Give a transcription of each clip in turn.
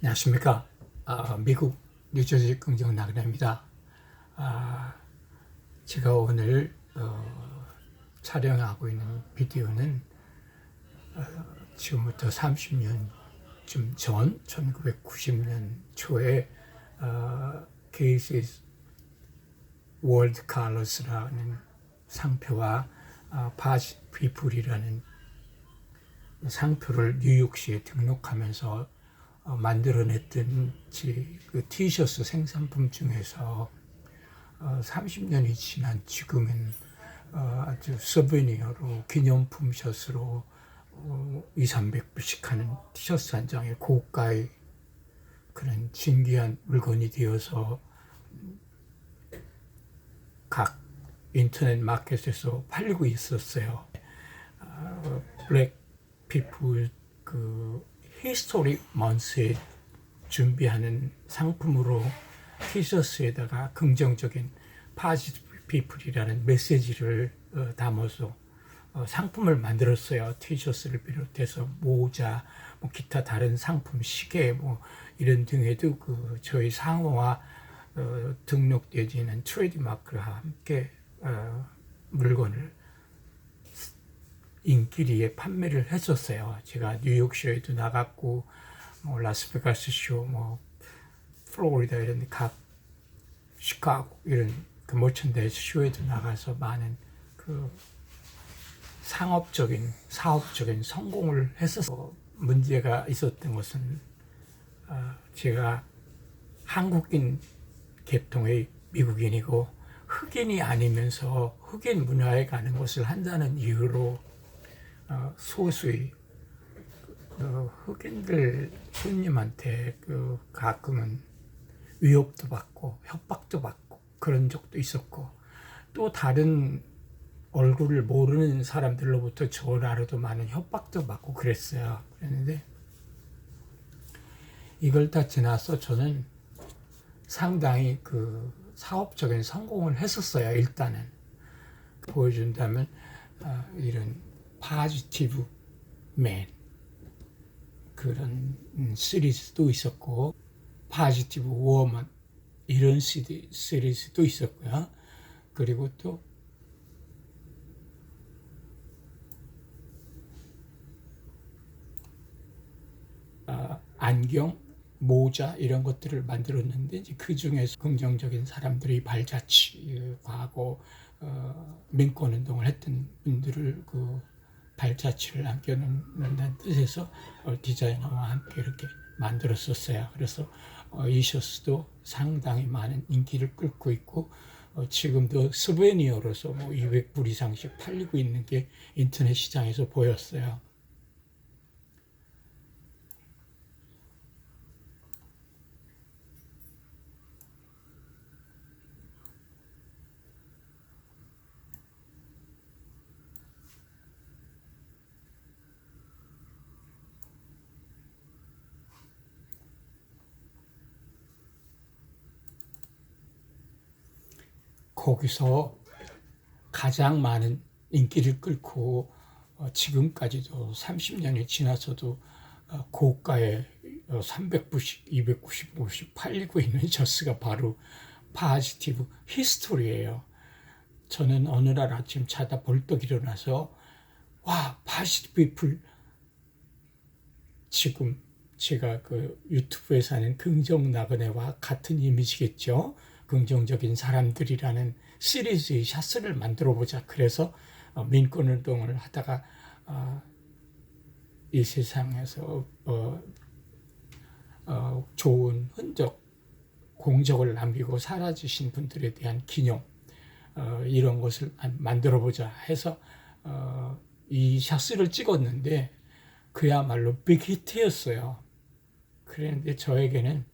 안녕하십니까. 미국 뉴저지 긍정 나그네입니다. 제가 오늘 촬영하고 있는 비디오는 지금부터 30년쯤 전 1990년 초에 게이시스 월드 컬러스라는 상표와 바지 피플이라는 상표를 뉴욕시에 등록하면서 만들어냈던 그 티셔츠 생산품 중에서 30년이 지난 지금은 아주 서베니어로 기념품 셔츠로 200~300불씩 하는 티셔츠 한 장에 고가의 그런 진귀한 물건이 되어서 각 인터넷 마켓에서 팔리고 있었어요. 블랙 피플 그 히스토리 먼스에 준비하는 상품으로 티셔츠에다가 긍정적인 파지티브 피플이라는 메시지를 담아서 상품을 만들었어요. 티셔츠를 비롯해서 모자, 뭐 기타 다른 상품, 시계 뭐 이런 등에도 그 저희 상호와 등록되어 있는 트레이드마크와 함께 물건을 인기리에 판매를 했었어요. 제가 뉴욕쇼에도 나갔고, 뭐 라스베가스 쇼, 뭐 플로리다 이런 각 시카고 이런 그 머천다이즈 쇼에도 나가서 많은 그 사업적인 성공을 했었어요. 문제가 있었던 것은 제가 한국인 계통의 미국인이고 흑인이 아니면서 흑인 문화에 가는 것을 한다는 이유로 소수의 흑인들 손님한테 가끔은 위협도 받고 협박도 받고 그런 적도 있었고, 또 다른 얼굴을 모르는 사람들로부터 전화로도 많은 협박도 받고 그랬어요. 그랬는데 이걸 다 지나서 저는 상당히 그 사업적인 성공을 했었어요. 일단은 보여준다면 이런 파지티브 맨 그런 시리즈도 있었고, 파지티브 워먼 이런 시리즈도 있었고요. 그리고 또 안경, 모자 이런 것들을 만들었는데, 그 중에서 긍정적인 사람들이 발자취하고 민권운동을 했던 분들을 그 발자취를 남겨놓는다는 뜻에서 디자이너와 함께 이렇게 만들었었어요. 그래서 이 셔츠도 상당히 많은 인기를 끌고 있고, 지금도 스베니어로서 뭐 200불 이상씩 팔리고 있는 게 인터넷 시장에서 보였어요. 거기서 가장 많은 인기를 끌고 지금까지도 30년이 지나서도 고가에 300불씩 290불씩 팔리고 있는 셔츠가 바로 파지티브 히스토리예요. 저는 어느 날 아침 자다 벌떡 일어나서 와, 파지티브 피플, 지금 제가 그 유튜브에서 하는 긍정 나그네와 같은 이미지겠죠. 긍정적인 사람들이라는 시리즈의 샷을 만들어 보자. 그래서 민권운동을 하다가 이 세상에서 좋은 흔적, 공적을 남기고 사라지신 분들에 대한 기념, 이런 것을 만들어 보자 해서 이 샷을 찍었는데 그야말로 빅히트였어요. 그런데 저에게는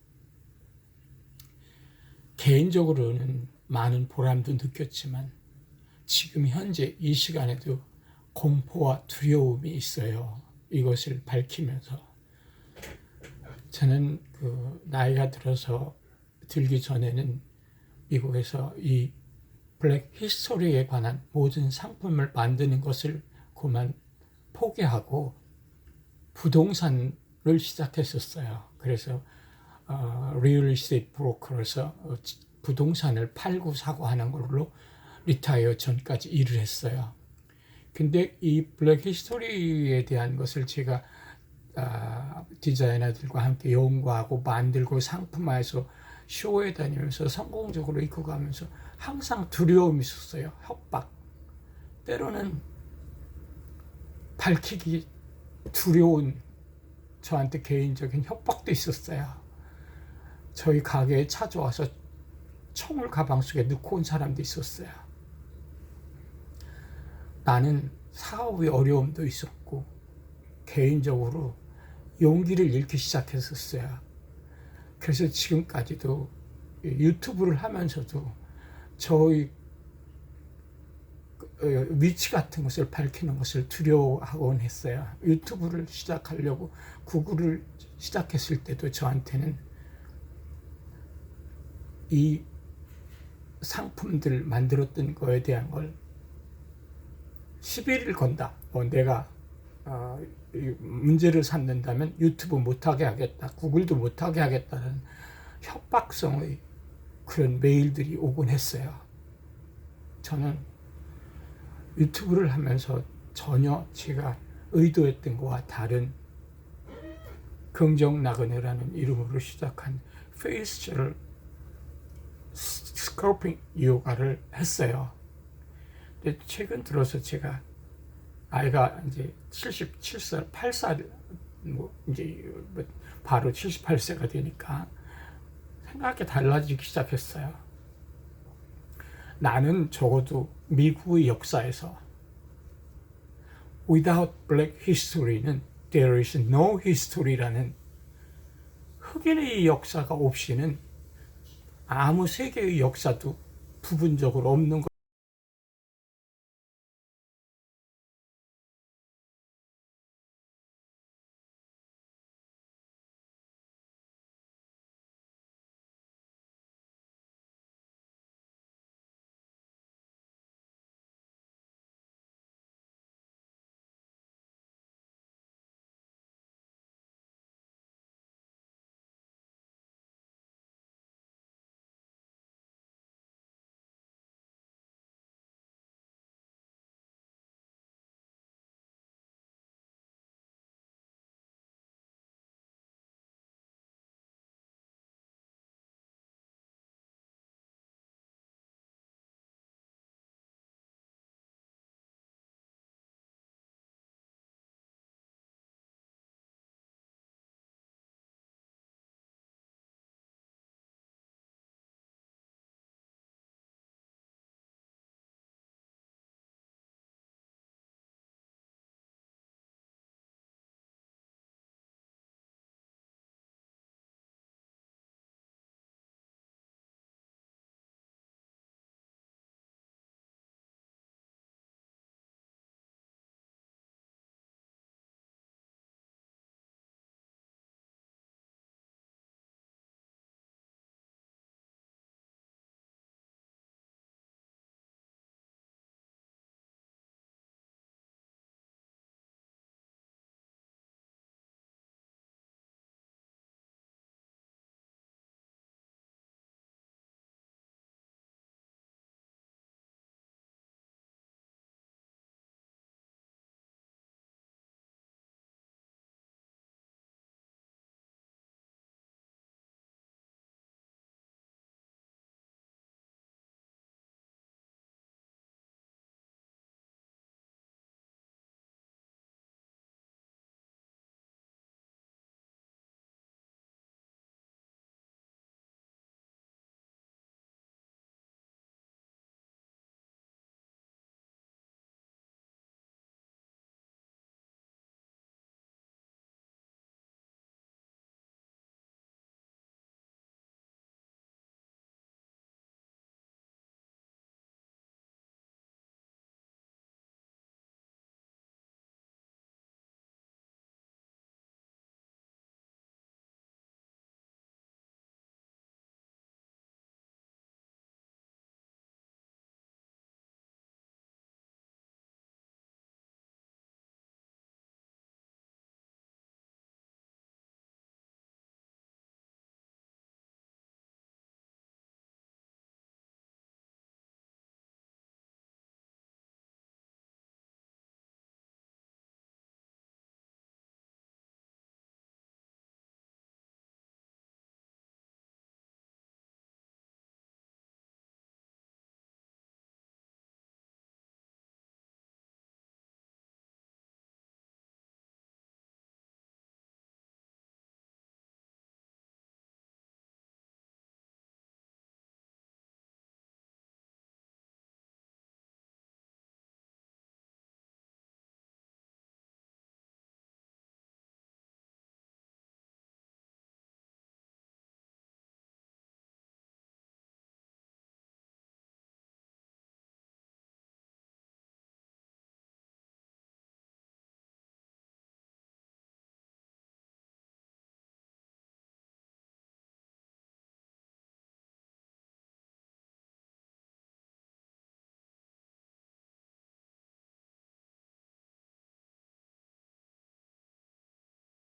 개인적으로는 많은 보람도 느꼈지만 지금 현재 이 시간에도 공포와 두려움이 있어요. 이것을 밝히면서 저는 그 나이가 들기 전에는 미국에서 이 블랙 히스토리에 관한 모든 상품을 만드는 것을 그만 포기하고 부동산 시작했었어요. 그래서 리얼 에스테이트 브로커로서 부동산을 팔고 사고 하는 걸로 리타이어 전까지 일을 했어요. 근데 이 블랙 히스토리에 대한 것을 제가 디자이너들과 함께 연구하고 만들고 상품화해서 쇼에 다니면서 성공적으로 이끌어가면서 항상 두려움이 있었어요. 협박. 때로는 밝히기 두려운 저한테 개인적인 협박도 있었어요. 저희 가게에 찾아와서 총을 가방 속에 넣고 온 사람도 있었어요. 나는 사업의 어려움도 있었고 개인적으로 용기를 잃기 시작했었어요. 그래서 지금까지도 유튜브를 하면서도 저희 위치 같은 것을 밝히는 것을 두려워하곤 했어요. 유튜브를 시작하려고 구글을 시작했을 때도 저한테는 이 상품들 만들었던 거에 대한 걸 시비를 건다. 내가 문제를 삼는다면 유튜브 못하게 하겠다. 구글도 못하게 하겠다는 협박성의 그런 메일들이 오곤 했어요. 저는 유튜브를 하면서 전혀 제가 의도했던 것과 다른 긍정나그네라는 이름으로 시작한 페이스젤 스컬핑 요가를 했어요. 근데 최근 들어서 제가 나이가 이제 77살, 8살, 이제 바로 78세가 되니까 생각이 달라지기 시작했어요. 나는 적어도 미국의 역사에서 Without Black History는 There is no history라는 흑인의 역사가 없이는 아무 세계의 역사도 부분적으로 없는 것.